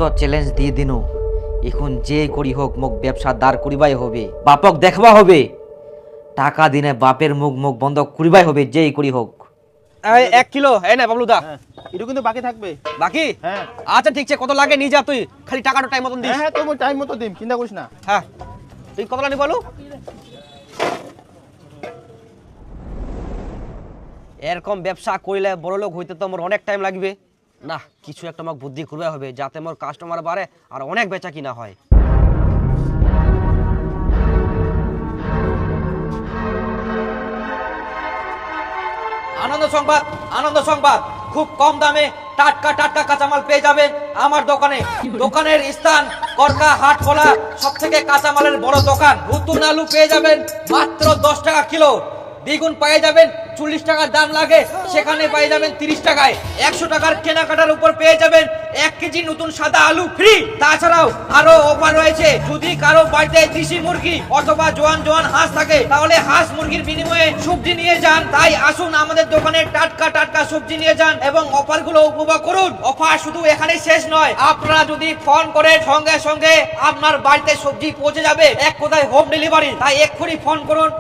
তো চ্যালেঞ্জ দিয়ে দিনু এখন যে করি হোক মোক ব্যবসা দাঁড় করিবাই হবে, বাপক দেখবা হবে, টাকা দিনে বাপের মুখ মুখ বন্ধ করিবাই হবে যেই করি হোক। 1 কিলো এই না বাবলুদা, এটা কিন্তু বাকি থাকবে। বাকি হ্যাঁ আচ্ছা ঠিক আছে, কত লাগে নিয়ে যা, তুই খালি টাকাটা টাইম মতন দিস। হ্যাঁ তুমি টাইম মতো দিম, চিন্তা করিস না। হ্যাঁ তুই কতলা নি বলো। এরকম ব্যবসা করলে বড় লোক হইতে তো আমার অনেক টাইম লাগবে না, কিছু একটা আমাকে বুদ্ধি করবে হবে যাতে আমার কাস্টমার বাড়ে আর অনেক বেচা কিনা হয়। আনন্দ সংবাদ, আনন্দ সংবাদ, খুব কম দামে টাটকা টাটকা কাঁচামাল পেয়ে যাবেন আমার দোকানে। দোকানের স্থান করকা হাট খোলা, সব থেকে কাঁচামালের বড় দোকান। নতুন আলু পেয়ে যাবেন মাত্র 10 টাকা কিলো, দ্বিগুণ পেয়ে যাবেন 40 টাকার দাম লাগে সেখানে পেয়ে যাবেন 30 টাকায়। 100 টাকার কেনাকাটার উপর পেয়ে যাবেন 1 কেজি নতুন সাদা আলু ফ্রি। তাছাড়াও আরো অফার রয়েছে, যদি কারো বাড়িতে দেশি মুরগি অথবা জোয়ান জোয়ান হাঁস থাকে তাহলে হাঁস মুরগির বিনিময়ে সবজি নিয়ে যান। তাই আসুন আমাদের দোকানে টাটকা টাটকা সবজি নিয়ে যান এবং অফারগুলো উপভোগ করুন। অফার শুধু এখানে শেষ নয়, আপনারা যদি ফোন করেন সঙ্গে সঙ্গে আপনার বাড়িতে সবজি পৌঁছে যাবে, এক কথায় হোম ডেলিভারি। তাই এক্ষুনি ফোন করুন।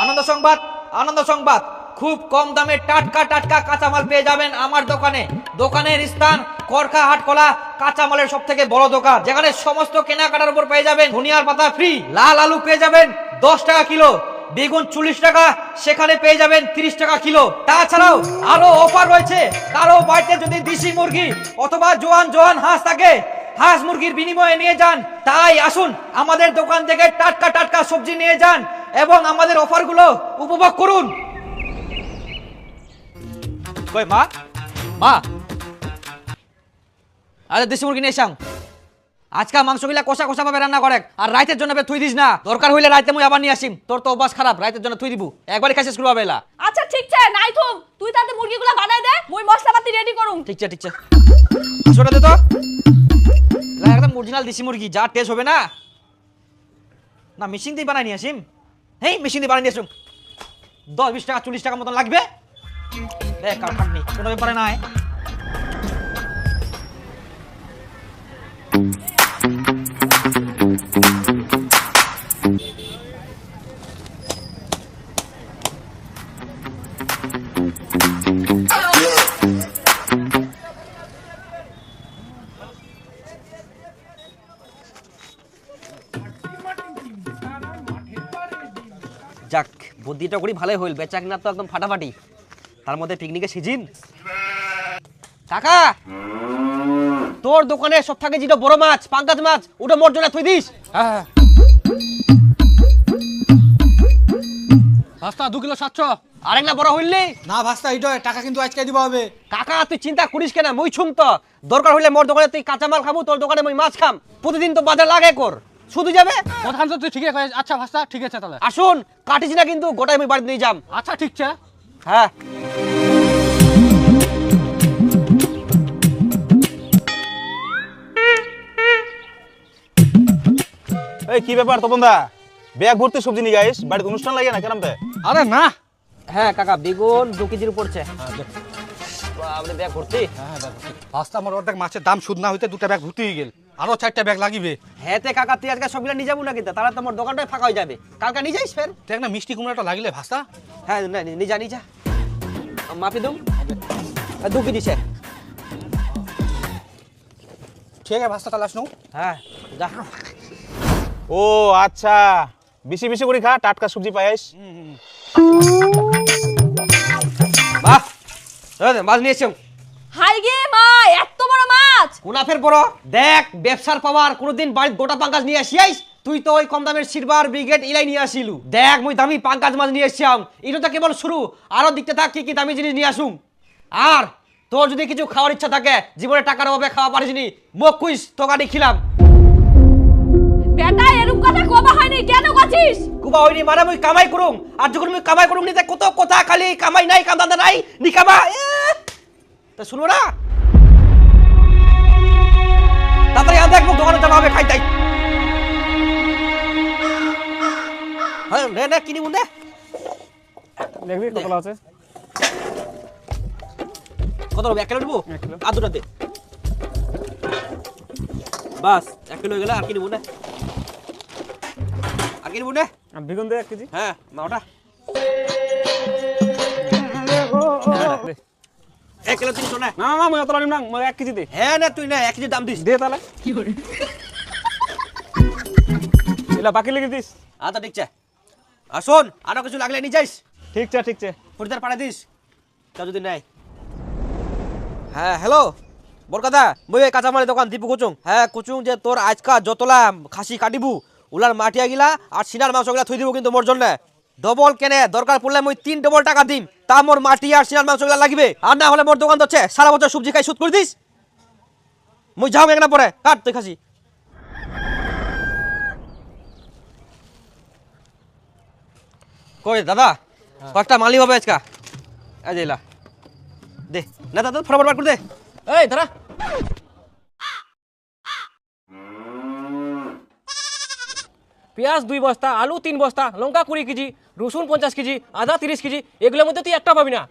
আনন্দ সংবাদ, আনন্দ সংবাদ, খুব কম দামে টাটকা টাটকা কাঁচামাল পেয়ে যাবেন আমার দোকানে। দোকানের স্থান করকা হাটকলা, কাঁচামালের সব থেকে বড় দোকান, যেখানে সমস্ত কেনাকাটার উপর পেয়ে যাবেন ধনিয়ার পাতা ফ্রি। লাল আলু পেয়ে যাবেন 10 টাকা কিলো, বেগুন 40 টাকা, সেখানে পেয়ে যাবেন 30 টাকা কিলো। তাছাড়াও আরো অফার রয়েছে, কারো বাড়িতে যদি দেশি মুরগি অথবা জোয়ান জোয়ান হাঁস থাকে হাঁস মুরগির বিনিময়ে নিয়ে যান। তাই আসুন আমাদের দোকান থেকে টাটকা টাটকা সবজি নিয়ে যান এবং আমাদের অফারগুলো উপভোগ করুন। কই মা, মা আরে দেশি মুরগি নিয়ে এসাম। আজকে মাংসগুলা কষা কষা ভাবে রান্না করে আর রাইতের জন্য থুই দিস না, দরকার হইলে রাইতে মুই আবার নিয়ে আসিম। তোর তো অভ্যাস খারাপ, রাইতের জন্য থুই দিব, একবারই খাইছিস স্কুল বেলা। আচ্ছা ঠিক আছে, নাই থুম, তুই তাতে মুরগিগুলা বানাই দে, মুই মশলাপাতি রেডি করুম। ঠিক আছে ঠিক আছে, ছোটা দে তো, একদম অরিজিনাল দেশি মুরগি, যা টেস্ট হবে না। না মেশিন দিয়ে বানাই নিয়ে আসিম, হেই মেশিন দিয়ে বানাই নিয়ে আসুম, 10-20 টাকা 40 টাকা মতন লাগবে। দেখ কার খাটনি কোনো ব্যাপারে নাই। যাক বুদ্ধিটা করি ভালোই হইল, বেচা কিনা তো একদম ফাটাফাটি, তার মধ্যে পিকনিকের সিজন। কাকা তোর দোকানে সব থেকে যেটা বড় মাছ পাঙ্গাস মাছ, ওটা মোর জন্য থুই দিস। হ্যাঁ ভাস্তা 2 কিলো 700। আরেক না বড় হইলি না ভাস্তা এটা টাকা কিন্তু আজকে দিব হবে। কাকা তুই চিন্তা করিস কেন, মই ছুম তো, দরকার হইলে মোর দোকানে তুই কাঁচামাল খাবো, তোর দোকানে মই মাছ খাম, প্রতিদিন তো বাজার লাগে কর, শুধু যাবে প্রধান তো তুই ঠিকই কইছিস। আচ্ছা ভাস্তা ঠিক আছে তাহলে আসুন, কাটিস না কিন্তু, গোটাই মই বাড়িতে নিয়ে যাম। আচ্ছা ঠিক আছে। হ্যাঁ এই কি ব্যাপার তপনদা, ব্যাগ ভর্তি সবজি নিয়ে গাইস, বাড়িতে অনুষ্ঠান লাগে না কেরামতে? আরে না হ্যাঁ কাকা বেগুন 2 কেজির উপর পড়ছে। আপনি ব্যাগ ভর্তি? হ্যাঁ ভাস্তা আমার অর্ধেক মাছের দাম সুদ না হইতে 2টা ব্যাগ ভর্তি হয়ে গেল, আরো 4টা ব্যাগ লাগিবে। হ্যাঁ তে কাকা তুই আজকে সবগুলা নিয়ে যাবো না কিন্তু, তাহলে তোমার দোকানটাই ফাঁকা হয়ে যাবে, কালকে নিয়ে যাইস ফের। তুই একটা মিষ্টি কুমড়াটা লাগিলে ভাস্তা। হ্যাঁ না নিয়ে যা নিয়ে যা, মাপি দুম 2 কেজি সে। ঠিক আছে ভাস্তা তাহলে আসনো। হ্যাঁ যা। ও আচ্ছা, বেশি বেশি করে খা, টাটকা সবজি পাইস। বাহ মাছ নিয়ে এসেছ। হাই গে মা, এত বড় মাছ! কোনা ফের বড়, দেখ ব্যবসার পাওয়ার, কোনোদিন বাড়িতে গোটা পাঙ্গাস নিয়ে আসিয়াইস তুই? তো ওই কম দামের সিলভার ব্রিগেড ইলাই নিয়ে আসিলু, দেখ মুই দামি পাঙ্গাস মাছ নিয়ে এসছিলাম। এটা তো কেবল শুরু, আরো দেখতে থাক কি কি দামি জিনিস নিয়ে আসুম। আর তোর যদি কিছু খাওয়ার ইচ্ছা থাকে, জীবনে টাকার অভাবে খাওয়া পারিস নি, মুখ কুইস তোকাটি খিলাম। বেটা এরকম কথা কবা হয়নি, কেন কছিস? কুবা হইনি মানে মুই কামাই করুম, আর যখন মুই কামাই করুম নিতে কত কথা, খালি কামাই নাই কাম দান্দা নাই নি কামা। তা শুনো না, তাড়াতাড়ি আন, দেখ মুখ দোকানে যাওয়া হবে, খাই তাই। হ্যাঁ নে নে কিনি মুন্ডে দেখবি কতলা আছে, কত হবে? 1 কিলো নেবো, আর 2টা দে। বাস 1 কিলো হয়ে গেল, আর কি নেবো না? আর কি নেবো না? বেগুন দে 1 কেজি। হ্যাঁ মা ওটা 1 কিলো 300 না? না না মই অতলা নিম না, মই 1 কেজি দে। হ্যাঁ না তুই না 1 কেজি দাম দিস। দে তাহলে কি করে এলা বাকি লিখে দিস। আচ্ছা ঠিক আছে। আর শোন, আরো কিছু লাগলে নিয়ে যাইস, ঠিক আছে ঠিক আছে। ফরিদার পাড়া দিস তা যদি নাই। হ্যাঁ হ্যালো বরকাদা, মই এই কাঁচামালের দোকান দীপু কুচুং। হ্যাঁ কুচুং যে তোর আজকা যতলা খাসি কাটিবু ওলার মাটিয়া গিলা আর সিনার মাংস গিলা থই দিব কিন্তু মোর জন্য ডবল কেনে, দরকার পড়লে মই 3 ডবল টাকা দিম, তা মোর মাটি আর সিনার মাংস গিলা লাগবে। আর না হলে মোর দোকান হচ্ছে সারা বছর সবজি খাই সুদ করে দিস। মই যাও একনা পরে কাট তুই খাসি। কই দাদা কয়েকটা মালি হবে আজকা, এই যে এলা দে না দাদা ফটাফট বার করে দে। এই দাঁড়া, পেঁয়াজ 2 বস্তা, আলু 3 বস্তা, লঙ্কা 20 কেজি, রসুন 50 কেজি, আদা 30 কেজি, এগুলোর মধ্যে তুই একটা পাবি না।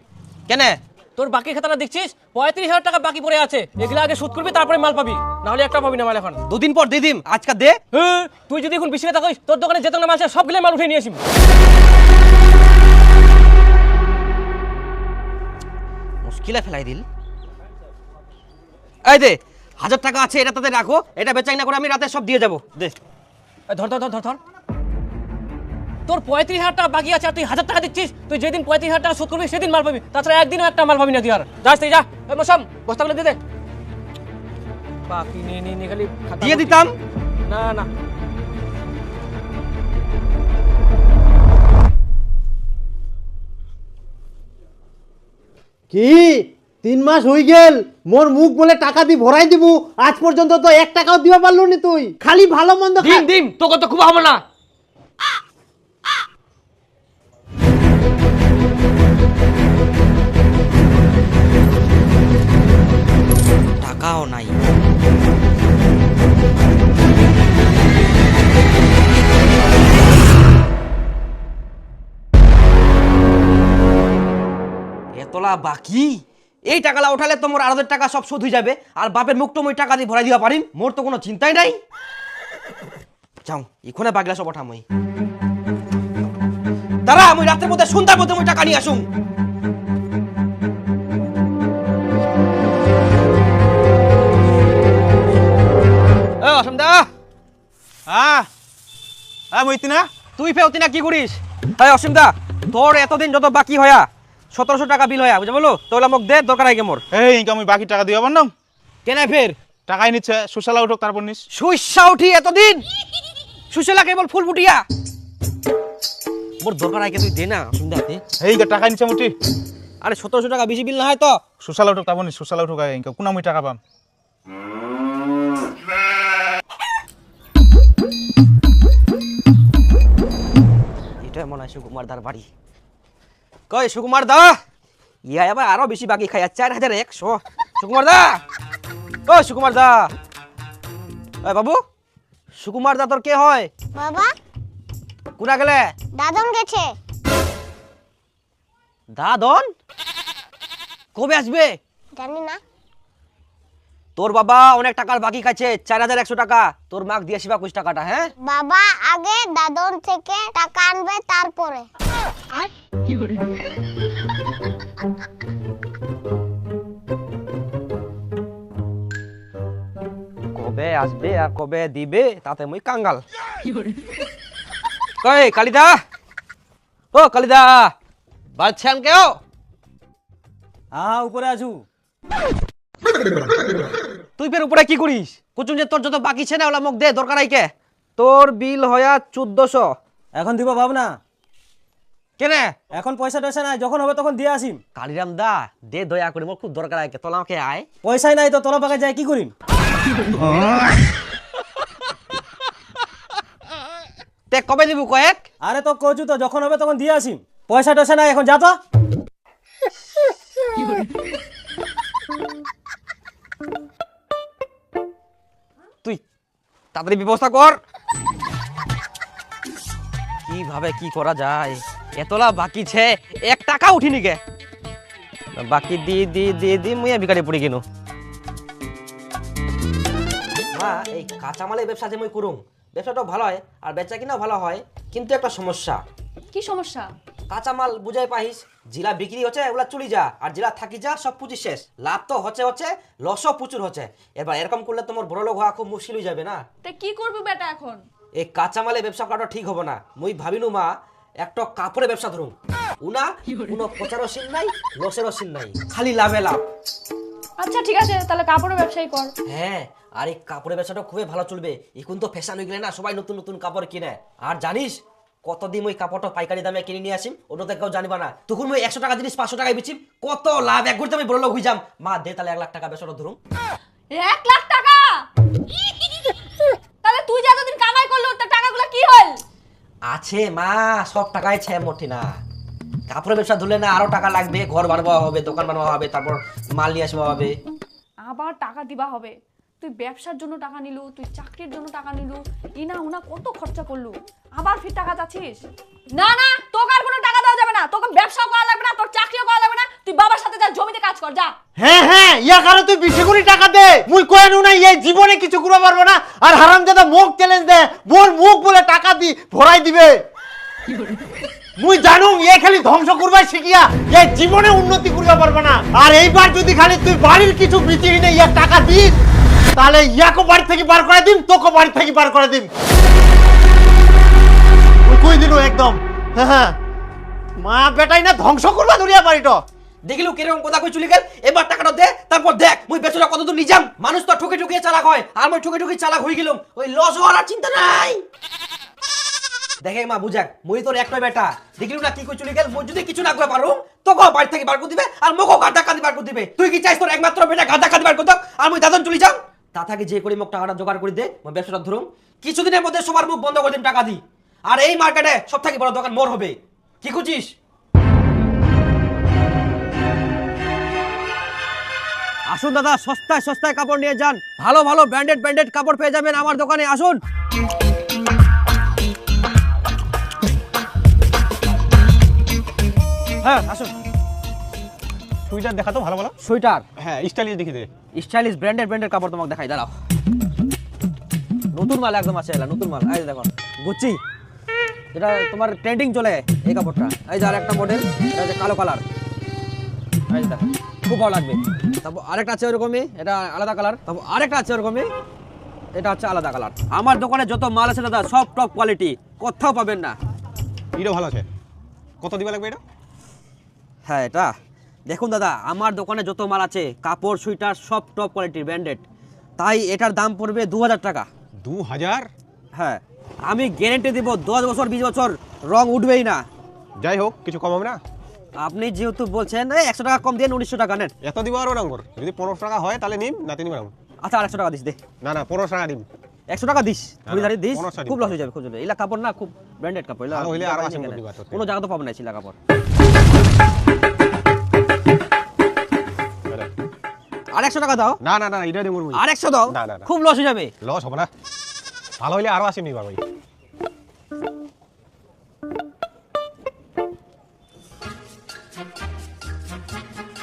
কেনে তোর বাকি খাতাটা দেখছিস 35,000 টাকা বাকি পড়ে আছে, এগুলো আগে শোধ করবি তারপরে মাল পাবি, না হলে একটা পাবি না মাল এখন। 2 দিন পর দিয়ে দিম, আজকা দে। হ্যাঁ তুই যদি এখন বেশি কথা কইস তোর দোকানে যেত না মাল আছে সবগুলো মাল উঠে নিয়ে আসিম। মুশকিলে ফেলাই দিল। এই দে 1000 টাকা আছে, এটা তাতে রাখো, এটা বেচাই না করে আমি রাতে সব দিয়ে যাব। দে এই ধর ধর ধর ধর ধর, তোর 35,000 টাকা বাকি আছে আর তুই 1000 টাকা দিচ্ছিস, তুই যেদিন 35,000 টাকা শোধ করবি সেদিন মাল পাবি, তাছাড়া একদিনও একটা মাল পাবি না তুই আর। যাস তুই যা, এই মশাম বস্তাগুলো দিয়ে দে। বাকি নিয়ে নিয়ে খালি খাতা দিয়ে দিতাম। না না কি 3 মাস হই গেল মোর মুখ বলে টাকা দি ভরাই দিব, আজ পর্যন্ত তো 1 টাকাও দিবা পারলো নি, তুই খালি ভালো মন্দ দিম দিম তোকে তো খুব হবে না। টাকাও নাই। এতলা বাকি, এই টাকালা উঠালে তোমার 8,000 টাকা সব শোধ হয়ে যাবে, আর বাপের মুখটা মই টাকা দিয়ে ভরাই দিবা পারিম, মোর তো কোনো চিন্তাই নাই। যাও এখানে বাগলা সব ওঠাম মই, দাঁড়া আমি রাতের মধ্যে সন্ধ্যার মধ্যে মই টাকা নিয়ে আসুন। অসম দা, হ্যাঁ হ্যাঁ মইতি না তুই ফেরতি না কি করিস? হ্যাঁ অসীম দা, তোর এতদিন যত বাকি হয়া 1700 টাকা বিল হয়া বুঝা বলো, তোলা মোক দে, দরকার আগে মোর। এই ইনকা আমি বাকি টাকা দিবা পারলাম, কেন ফের টাকাই নিচ্ছে সুশালা উঠক তারপর নিস। সুইসা উঠি এতদিন সুশেলা কেবল ফুল ফুটিয়া, মোর দরকার আগে তুই দে না অসীম দা দে। এই ইনকা টাকা নিচ্ছে মুটি, আরে 1700 টাকা বেশি বিল না হয় তো। সুশালা উঠক তারপর নিস, সুশালা উঠক ইনকা কোন আমি টাকা পাম। এটা মনে হয় সুকুমার দার বাড়ি। কই সুকুমার দা, ইয়া এবার আরো বেশি বাকি খাই 4100। সুকুমার দা, ও সুকুমার দা, এই বাবু সুকুমার দা তোর কে হয়? বাবা কোনা গেলে? দাদন গেছে। দাদন কবে আসবে? জানি না। তোর বাবা অনেক টাকার বাকি খাচ্ছে, 4100 টাকা, তোর মাক দিয়ে আসিবা 20 টাকাটা। হ্যাঁ বাবা আগে দাদন থেকে টাকা আনবে তারপরে। কবে আসবে আর কবে দিবে তাতে মুই কাঙ্গাল। কই কালিদা, ও কালিদা বাড়ছেন কেউ? উপরে আছু। তুই ফের উপরে কি করিস? কুচুন যে তোর যত বাকি ছে না ওলা মোক দে, দরকার আইকে। তোর বিল হয়া 1400। এখন দিব ভাবনা, কেনে এখন পয়সা টয়সা নাই, যখন হবে তখন দিয়ে আসিম। কালিরাম দা দে দয়া করে, মোর খুব দরকার আইকে, তোলা আমাকে আয়। পয়সাই নাই তো তলা পাকে যায় কি করিম? তে কবে দিব কয়েক? আরে তো কইছু তো যখন হবে তখন দিয়ে আসিম, পয়সা টয়সা নাই এখন, যা তো। তুই তাড়াতাড়ি ব্যবস্থা কর। কিভাবে কি করা যায়, এতলা বাকি ছে 1 টাকা উঠিনি কে, বাকি দি দি দি দি মুই ভিখারি পড়ি কেন। মা এই কাঁচামালের ব্যবসা যে মই করুম ব্যবসাটাও ভালো হয় আর বেচা কিনাও ভালো হয়, কিন্তু একটা সমস্যা। কি সমস্যা? কাঁচামাল বুঝাই পাহিস, জিলা বিক্রি হচ্ছে ওগুলা চুরি যা, আর জিলা থাকি যা সব পুঁজি শেষ। লাভ তো হচ্ছে লসও প্রচুর হচ্ছে। এবার এরকম করলে তোমার বড় লোক হওয়া খুব মুশকিল হয়ে যাবে না। তে কি করবি বেটা এখন? এই কাঁচামালের ব্যবসা করাটা ঠিক হবে না। মুই ভাবিনু মা একটা কাপড়ের ব্যবসা ধরুম, উনা কোনো প্রচারও সিন নাই, লসেরও সিন নাই, খালি লাভে লাভ। আচ্ছা ঠিক আছে, তাহলে কাপড়ের ব্যবসাই কর। হ্যাঁ, আর এই কাপড়ের ব্যবসাটা খুবই ভালো চলবে। এখন তো ফ্যাশন হয়ে গেলে না, সবাই নতুন নতুন কাপড় কিনে। আর জানিস কতদিন ওই কাপড়টা পাইকারি দামে কিনে নিয়ে আসিম, ওটা কেউ জানিবা না। তখন ওই 100 টাকা জিনিস 500 টাকায় বেচিম, কত লাভ। এক ঘুরতে আমি বড় লোক হয়ে যাম। মা দে তাহলে 1 লাখ টাকা ব্যবসাটা ধরুম। 1 লাখ টাকা? তাহলে তুই যে এতদিন কামাই করলো তার টাকাগুলো কি হল? আছে মা, সব টাকায় ছে মোটি না। কাপড়ের ব্যবসা ধরলে না আরো টাকা লাগবে, ঘর বানাবো হবে, দোকান বানাবো হবে, তারপর মাল নিয়ে আসবো হবে। আবার টাকা দিবা হবে। তুই ব্যবসার জন্য টাকা নিলু, তুই চাকরির জন্য টাকা নিলু, ইনা উনা কত খরচা করলু, আবার ফির টাকা চাচ্ছিস? না না, তোকে আর কোনো টাকা দেওয়া যাবে না। তোকে ব্যবসাও করা লাগবে না, তোর চাকরিও করা লাগবে না। তুই বাবার সাথে যা জমিতে কাজ কর, যা। হ্যাঁ ইয়া কারো তুই 20 কোটি টাকা দে, মুই কই নু না এই জীবনে কিছু করতে পারবো না। আর হারামজাদা মুখ চ্যালেঞ্জ দে, মোর মুখ বলে টাকা দি ভরাই দিবে। মুই জানু এ খালি ধ্বংস করবাই শিখিয়া এই জীবনে উন্নতি করতে পারবে না। আর এইবার যদি খালি তুই বাড়ির কিছু বিচিহি না ইয়া টাকা দিস, তাহলে ইয়াকে বাড়ি থেকে বার করে দিম, তোকে বাড়ি থেকে বার করে দিম। মুই কই দিনু একদম। হ্যাঁ মা বেটাই না ধ্বংস করবা দুনিয়া বাড়িটা। দেখিলু কিরকম কথা কই চলে গেল। এবার টাকাটা দে, তারপর দেখ মুই বেচরা কতদূর নিজাম। মানুষ তো ঠকে ঠকে চালাক হয়, আর মই ঠকে ঠকে চালাক হই গেলাম। ওই লস হওয়ার আর চিন্তা নাই। দেখে মা বুঝাক, মই তোর একটাই বেটা। দেখিলু না কি কই চলে গেল। মই যদি কিছু না করে পারো তোকে বাড়ি থেকে বার করে দিবে, আর মোকে গাদা কাঁদি বার করে দিবে। তুই কি চাইছ তোর একমাত্র বেটা গাদা কাঁদি বার করে দাও, আর মই দাদন চলে যাম? তা থাকে যে করি মোক টাকাটা জোগাড় করে দে, মই ব্যবসাটা ধরুম। কিছুদিনের মধ্যে সবার মুখ বন্ধ করে দিম টাকা দি। আর এই মার্কেটে সব থেকে বড় দোকান মোর হবে। কি খুঁজিস? আসুন দাদা, সস্তায় সস্তায় কাপড় নিয়ে যান। ভালো ভালো ব্র্যান্ডেড কাপড় পেয়ে যাবেন আমার দোকানে। আসুন। হ্যাঁ আসুন। সুইটার দেখা তো ভালো ভালো। সোয়েটার? হ্যাঁ স্টাইলিশ দেখি দে। স্টাইলিশ ব্র্যান্ডেড কাপড় তোমাকে দেখাই, দাঁড়াও। নতুন মাল একদম আছে, এলা নতুন মাল। এই দেখো গুচি, এটা তোমার ট্রেন্ডিং চলে এই কাপড়টা। এই যে আরেকটা মডেল, এটা হচ্ছে কালো কালার। এই যে দেখো, খুব ভালো লাগবে। তারপর আরেকটা আছে ওরকমই, এটা আলাদা কালার। তারপর আরেকটা আছে ওরকমই, এটা হচ্ছে আলাদা কালার। আমার দোকানে যত মাল আছে দাদা সব টপ কোয়ালিটি, কোথাও পাবেন না। এটা ভালো আছে, কত দিবা লাগবে এটা? হ্যাঁ এটা দেখুন দাদা, আমার দোকানে যত মাল আছে কাপড় সুইটার সব টপ কোয়ালিটির ব্র্যান্ডেড, তাই এটার দাম পড়বে 2000 টাকা। 2000? হ্যাঁ, আমি গ্যারেন্টি দিব 10 বছর 20 বছর রং উঠবেই না। যাই হোক কিছু কম হবে না? আপনি যেহেতু বলছেন 100 টাকা কম দেন, 1900 টাকা নেন। এত দিব আরো রঙর? যদি 15 টাকা হয় তাহলে নিম, না তিনি ম্যাডাম। আচ্ছা 100 টাকা দিস দে। না না 15 টাকা দিম। 100 টাকা দিস, খরিদারি দিস। 1500 দিন। খুব লস হয়ে যাবে, খুব লস। এলা কাপড় না, খুব ব্র্যান্ডেড কাপড়। এলা ভালো হইলে আরো আসেন দিবা তো। কোনো জায়গা তো পাবেন না ছিলা কাপড়। আর 100 টাকা দাও। না না না এটা দিমু। আর 100 দাও। না, না, না। খুব লস হয়ে যাবে। লস হবে না, ভালো হইলে আরো আসেন নিবা ভাই।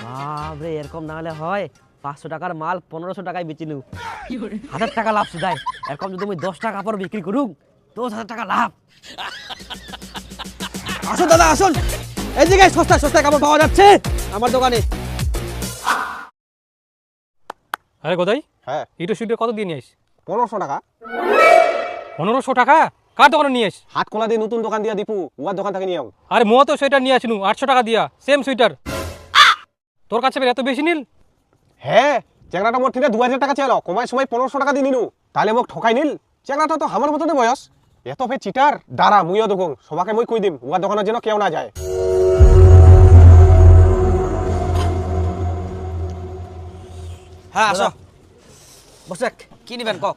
বাবরে, এরকম না হলে হয়? 500 টাকার মাল 1500 টাকায় বেচিলু, 1000 টাকা লাভ শুধাই। এরকম যদি আমি 10 টাকা কাপড় বিক্রি করুম, 10,000 টাকা লাভ। আসুন দাদা আসুন, এদিকে সস্তা সস্তায় কাপড় পাওয়া যাচ্ছে আমার দোকানে। আরে গোদাই, হ্যাঁ ইটো সুইটার কত দিয়ে নিয়ে আইস? 1500 টাকা। 1500 টাকা? কার দোকানে নিয়ে আইস? হাত কলা দিয়ে নতুন দোকান দিয়া দীপু, উয়ার দোকান থেকে নিয়ে আও। আরে মো তো সোয়েটার নিয়ে আসিনু 800 টাকা দিয়া, সেম সুইটার। তোর কাছে এত বেশি নিল? হ্যাঁ, চ্যাংড়াটা মোট থেকে 2000 টাকা চাইলো, কমায় সময় 1500 টাকা দিয়ে নিনু। তাহলে মোক ঠকাই নিল। চ্যাংড়াটা তো আমার মতনে বয়স, এত ফে চিটার। দাঁড়া মুইও দেখুন, সবাকে মই কই দিম উয়ার দোকানের যেন কেউ না যায়। হ্যাঁ আসো, বসে কি নিবেন কক?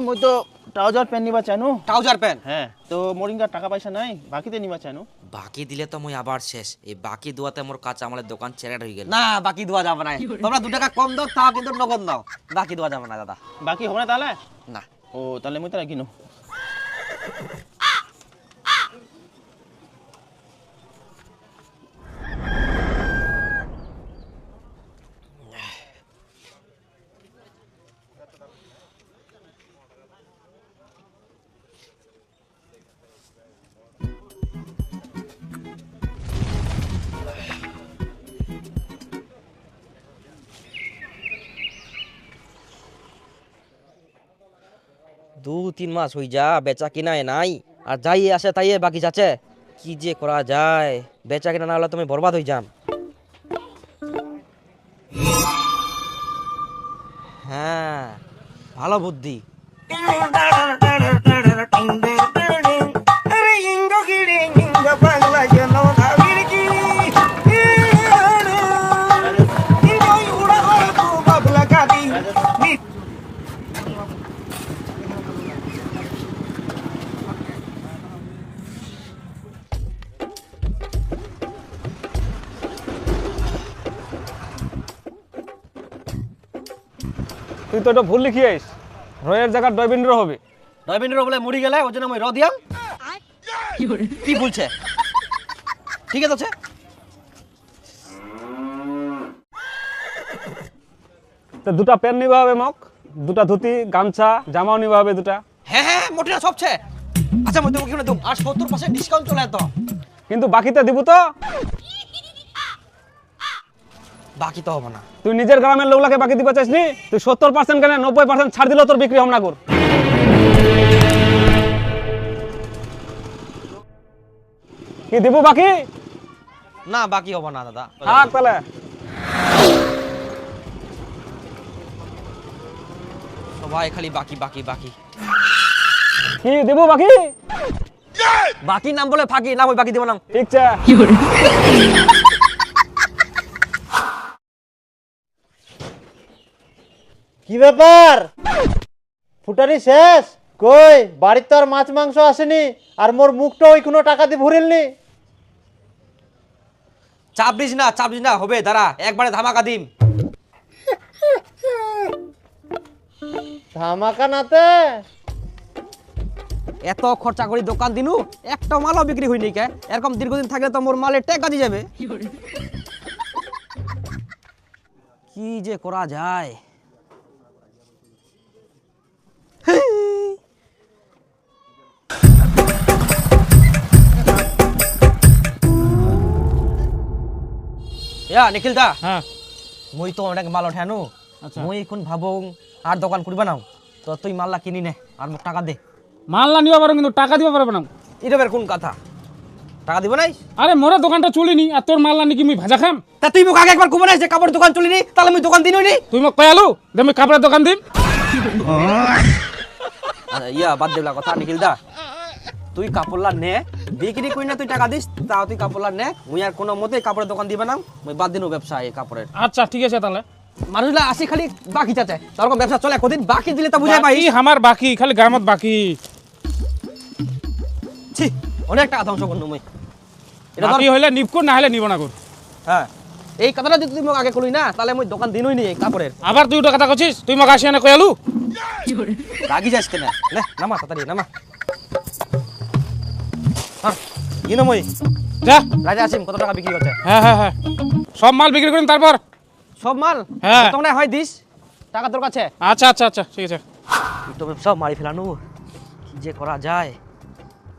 মই তো ট্রাউজার প্যান্ট নিবা চাইনু। Trouser pant? হ্যাঁ, তো মোরিঙ্গার টাকা পয়সা নাই, বাকিতে নিবা চাইনু। বাকি দিলে তো মই আবার শেষ। এই বাকি দুয়াতে মোর কাঁচা আমাদের দোকান চেরাট হয়ে গেল। না, বাকি দেওয়া যাবে না। তোমরা 2 টাকা কম দাও, তাও কিন্তু নগদ দাও। বাকি দেওয়া যাবে না দাদা। বাকি হবে না তাহলে? না। ও তাহলে মই তারা কিনো। 2-3 মাস হই যা বেচা কিনায় নাই, আর যাই আসে তাই বাকি যাচ্ছে। কি যে করা যায়, বেচা কিনা না হলে তুমি বরবাদ হয়ে যাম। হ্যাঁ, ভালো বুদ্ধি। তুই তো এটা ভুল লিখিয়েছিস, রয়ের জায়গা ডয়বিন্দ্র হবে। রবীন্দ্র বলে মরি গেলে ওই জন্য আমি র দিয়াম। কি বলছে? ঠিক আছে। তো দুটা প্যান্ট নিবা হবে মোক, দুটা ধুতি, গামছা, জামাও নিবা হবে দুটা। হ্যাঁ মোটে না সবছে। আচ্ছা মই তোমাকে দেব, আর 70% ডিসকাউন্ট চলে তো। কিন্তু বাকিতে দিব তো? বাকি তো হবে না। তুই নিজের গ্রামের লোকলাকে বাকি দিবা চাইস নি? তুই 70% কেন 90% ছাড় দিলেও তোর বিক্রি হম না কর। কি দিব বাকি? না বাকি হবে না দাদা। থাক তাহলে। সবাই খালি বাকি বাকি বাকি। কি দিব বাকি? বাকি নাম বলে ফাঁকি, না ওই বাকি দেব না। ঠিক আছে। কি ব্যাপার ফুটানি শেষ? কই বাড়ির তো আর মাছ মাংস আসেনি, আর মোর মুখটা ওই কোনো টাকা দিয়ে ভরিলনি। চাপড়িস না হবে, দাঁড়া একবারে ধামাকা দিম। ধামাকা নাতে এত খরচা করি দোকান দিনু, একটা মালও বিক্রি হয়নি কে? এরকম দীর্ঘদিন থাকলে তো মোর মালের টেক কাজে যাবে। কি যে করা যায়। নিখিল দা, হ্যাঁ মুই তো অনেক মাল ওঠানো। আচ্ছা। মুই এখন ভাবুং আর দোকান করবা নাও, তো তুই মাল্লা কিনি নে আর মোক টাকা দে। মাল্লা নিবা পারো কিন্তু টাকা দিবা পারবে না। এটা বের কোন কথা? টাকা দিব নাই? আরে মোরা দোকানটা চলিনি আর তোর মাল্লা নাকি মুই ভাজা খাম? তা তুই মোক আগে একবার কব নাই যে কাপড় দোকান চলিনি, তাহলে মুই দোকান দিনই নি। তুই মোক কয়ালু যে মুই কাপড়ের দোকান দিম? বাদ দেবলা কথা নিখিল দা, তুই কাপড়লা নে, বিক্রি করি না তুই টাকা দিস, তাও তুই কাপড়লা নে। মুই আর কোনো মতে কাপড়ের দোকান দিবে না, মুই বাদ দিনু ব্যবসা এই কাপড়ের। আচ্ছা ঠিক আছে তাহলে। মানুষলা আসি খালি বাকি চাচে, তার ব্যবসা চলে কদিন বাকি দিলে তা বুঝাই পাই। বাকি আমার বাকি, খালি গ্রামত বাকি। ছি, অনেক টাকা ধ্বংস করনু মুই। এটা ধর, বাকি হইলে নিবকো, না হলে নিব না কর। হ্যাঁ এই কথাটা যদি তুই মোক আগে কলি না, তাহলে মুই দোকান দিনই নি এই কাপড়ের। আবার তুই ওটা কথা কছিস? তুই মোক আসিয়া না কয়ালু? রাগি যাস কেন? নে নামা তাড়াতাড়ি নামা। হ্যাঁ ইনো মুই যা। রাজা আসিম, কত টাকা বিক্রি হচ্ছে? হ্যাঁ সব মাল বিক্রি করিম তারপর। সব মাল? হ্যাঁ। তোমরা হয় দিস টাকা তোর কাছে। আচ্ছা ঠিক আছে। তো ব্যবসা মারি ফেলানো, কি যে করা যায়।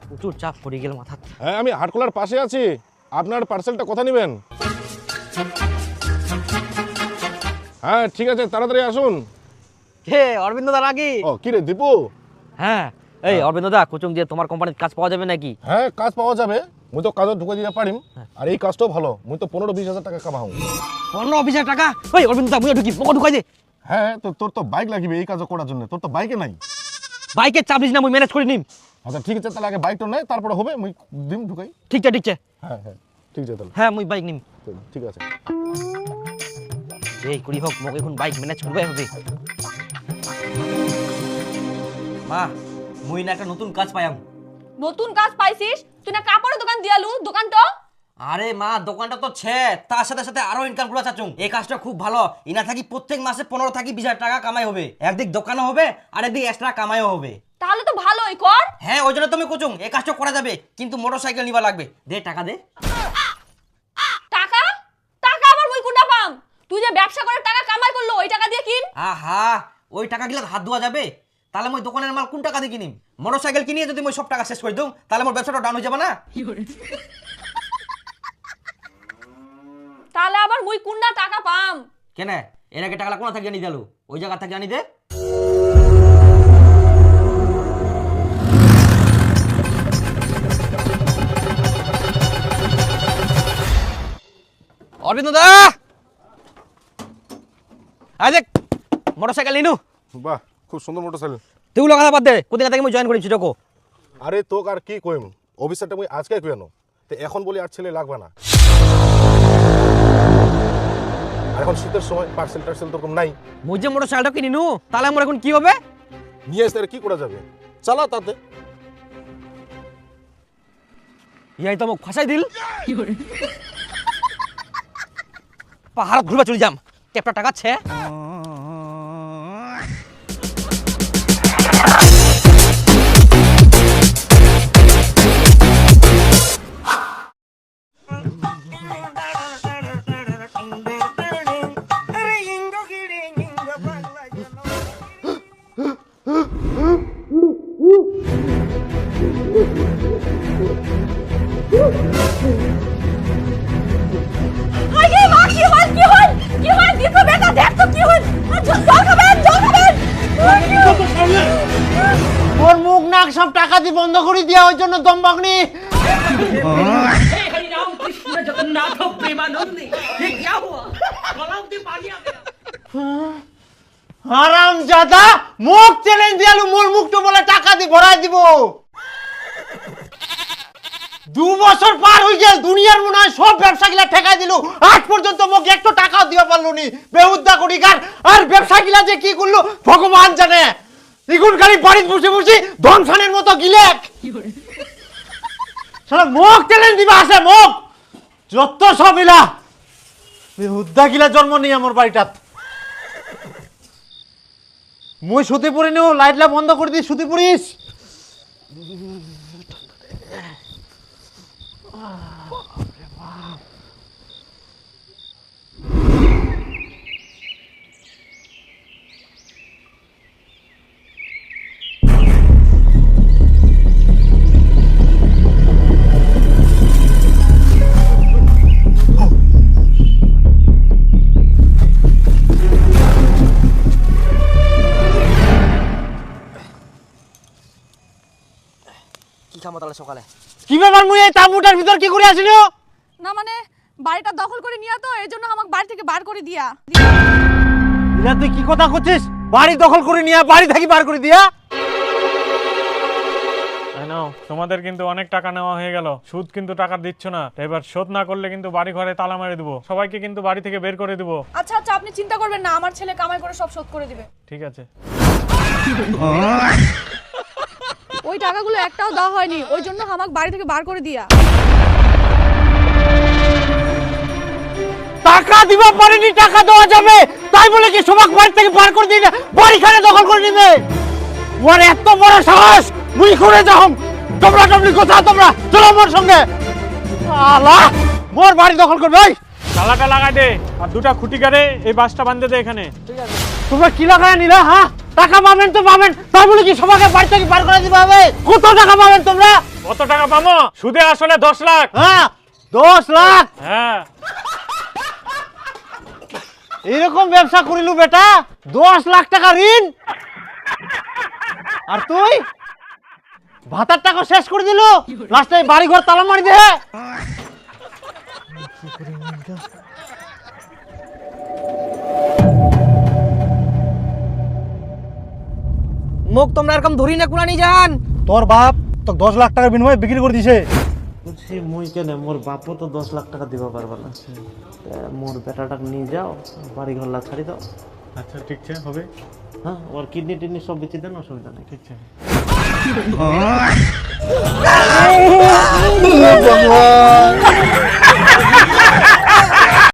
প্রচুর চাপ পড়ে গেল মাথা। হ্যাঁ আমি হাটখোলার পাশে আছি, আপনার পার্সেলটা কথা নেবেন? হ্যাঁ ঠিক আছে, তাড়াতাড়ি আসুন। হে অরবিন্দ দা নাকি? ও কি রে দীপু? হ্যাঁ এই অরবিন্দ দা, কোচুং যে তোমার কোম্পানির কাজ পাওয়া যাবে নাকি? হ্যাঁ কাজ পাওয়া যাবে, মুই তো কাজও ঢুকে দিতে পারিম। আর এই কাজটাও ভালো, মুই তো 15-20 হাজার টাকা কামাও। 15-20 টাকা? ওই অরবিন্দ দা মুই ঢুকি, মোক ঢুকাই দে। হ্যাঁ তো তোর তো বাইক লাগবে এই কাজও করার জন্য, তোর তো বাইকে নাই। বাইকের চাপ দিস না, মুই ম্যানেজ করে নিম। আচ্ছা ঠিক আছে, তাহলে আগে বাইকটা নেই, তারপরে হবে, মুই দিম ঢুকাই। ঠিক আছে হ্যাঁ ঠিক আছে তাহলে। হ্যাঁ মুই বাইক নিম। ঠিক আছে। এই করি হোক, মোক এখন বাইক ম্যানেজ করবে হবে। মা মুই না একটা নতুন কাজ পাইয়াম। নতুন কাজ পাইছিস? তুই না কাপড়ের দোকান দিয়ালু, দোকান তো? আরে মা দোকানটা তো ছে, তার সাথে সাথে আরো ইনকাম করা চাচুং। এই কাজটা খুব ভালো, ইনা থাকি প্রত্যেক মাসে 15-20 হাজার টাকা কামাই হবে। একদিক দোকানও হবে আর একদিক এক্সট্রা কামাইও হবে। তাহলে তো ভালোই, কর। হ্যাঁ ওই জন্য তুমি কোচুং এই কাজটা করা যাবে, কিন্তু মোটরসাইকেল নিবা লাগবে। দে টাকা দে। টাকা টাকা আবার মুই কোনটা পাম? তুই যে ব্যবসা করে টাকা কামাই করলো, ওই টাকা দিয়ে কিন। আহা ওই টাকা গিলা হাত ধোয়া যাবে? তাহলে মই দোকানের মাল কোন টাকা দিয়ে কিনিম? মোটরসাইকেল কিনিয়ে যদি মই সব টাকা শেষ করে দিম, তাহলে মোর ব্যবসাটা ডাউন হয়ে যাবে না? তাহলে আবার মুই কোনটা টাকা পাম? কেন এর আগে টাকা কোনা থাকি জানি দিলু, ওই জায়গা থাকি জানি দে। অরবিন্দ দা আজ মোটরসাইকেল নিনু বাহ খুব সুন্দর মোটরসাইকেল। তুই কথা বাদ দে কোদিন থেকে আমি জয়েন করেছি তোকে আরে তোকে আর কি কইম, অফিসারটা মুই আজকে কইনো, তো এখন বলি আর ছেলে লাগবে না। আর এখন শীতের সময় পার্সেল টার্সেল তো কম নাই, মুই যে মোটরসাইকেলটা কিনি নু তাহলে আমার এখন কি হবে? নিয়ে আসতে আর কি করা যাবে, চালা তাতে। ইয়াই তো মোক ফাঁসাই দিল। পাহাড় ঘুরবা চলে যাম, টেপটা টাকাচ্ছে। আরে মা কি হল দিছো বেটা দেখ তো কি হল জল খাবেন ওর মুখ নাক সব টাকা দিয়ে বন্ধ করে দিয়া ওই জন্য দমবাগনি। হারাম জাদা মুখ চ্যালেঞ্জ দিয়ালু, মোর মুখটা বলে টাকা দিয়ে ভরাই দিব। 2 বছর পার হয়ে গেল, দুনিয়ার মনে হয় সব ব্যবসা গিলা ঠেকাই দিল, আজ পর্যন্ত মোক একটু টাকাও দিবা পারলো নি। বেহুদ্দা করিকার আর ব্যবসা গিলা যে কি করলো ভগবান জানে। এখন খালি বাড়িতে বসে বসে ধনসানের মতো গিলেক। শালা মোক চ্যালেঞ্জ দিবা আছে মোক, যত সব ইলা বেহুদ্দা গিলা জন্ম নেই আমার বাড়িটাত। মুই শুতে পড়ি নিও, লাইটলা বন্ধ করে দিই, শুতে পড়িস। কি খামো তাহলে সকালে? কি ব্যাপার মুই এই তাঁবুটার ভিতর কি করে আসিল? না মানে বাড়িটা দখল করে নিয়া তো এজন্য আমাকে বাড়ি থেকে বার করে দিয়া। ইলা তুই কি কথা করছিস? বাড়ি দখল করে নিয়া বাড়ি থেকে বার করে দিয়া? তোমাদের কিন্তু অনেক টাকা নেওয়া হয়ে গেল, সুদ কিন্তু টাকা দিচ্ছ না, এবার শোধ না করলে কিন্তু বাড়ি ঘরে তালা মেরে দেবো, সবাইকে কিন্তু বাড়ি থেকে বের করে দেবো। আচ্ছা আচ্ছা আপনি চিন্তা করবেন না, আমার ছেলে কামাই করে সব শোধ করে দিবে। ঠিক আছে। ওই টাকাগুলো একটাও দেওয়া হয়নি, ওই জন্য আমাকে বাড়ি থেকে বার করে দিয়া। টাকা দিবা পারেনি, টাকা দেওয়া যাবে তাই বলে কি সবাক বাড়ি থেকে বার করে দিলে বাড়িখানে দখল করে নিবে? ওর এত বড় সাহস, মুই করে যাও তোমরা টমলি কোথাও, তোমরা চলো আমার সঙ্গে। আলা মোর বাড়ি দখল করবে। ওই তালাটা লাগাই দে আর দুটা খুঁটি গাড়ে এই বাসটা বাঁধে দে এখানে। তোমরা কি লাগায় নিলা? হ্যাঁ টাকা পাবেন তো পাবেন, তাই বলে কি সবাইকে বাড়ি থেকে বার করে দিবা হবে? কত টাকা পাবেন তোমরা? কত টাকা পাবো? সুদে আসলে 10 লাখ। হ্যাঁ 10 লাখ? হ্যাঁ এরকম ব্যবসা করিলু বেটা, 10 লাখ টাকা ঋণ, আর তুই ভাতার টাকা শেষ করে দিল, লাস্টে বাড়ি ঘর তালা মারি দে। মুখ তোমরা এরকম ধরি না কুড়ানি যান। তোর বাপ তো 10 লাখ টাকার বিনিময়ে বিক্রি করে দিছে। বলছি মুই কেন, মোর বাপও তো 10 লাখ টাকা দিবা পারবা না, মোর বেটাটা নিয়ে যাও, বাড়ি ঘরলা ছাড়ি দাও। আচ্ছা ঠিক আছে হবে। হ্যাঁ ওর কিডনি টিডনি সব বেঁচে দেন, অসুবিধা নেই। ঠিক আছে।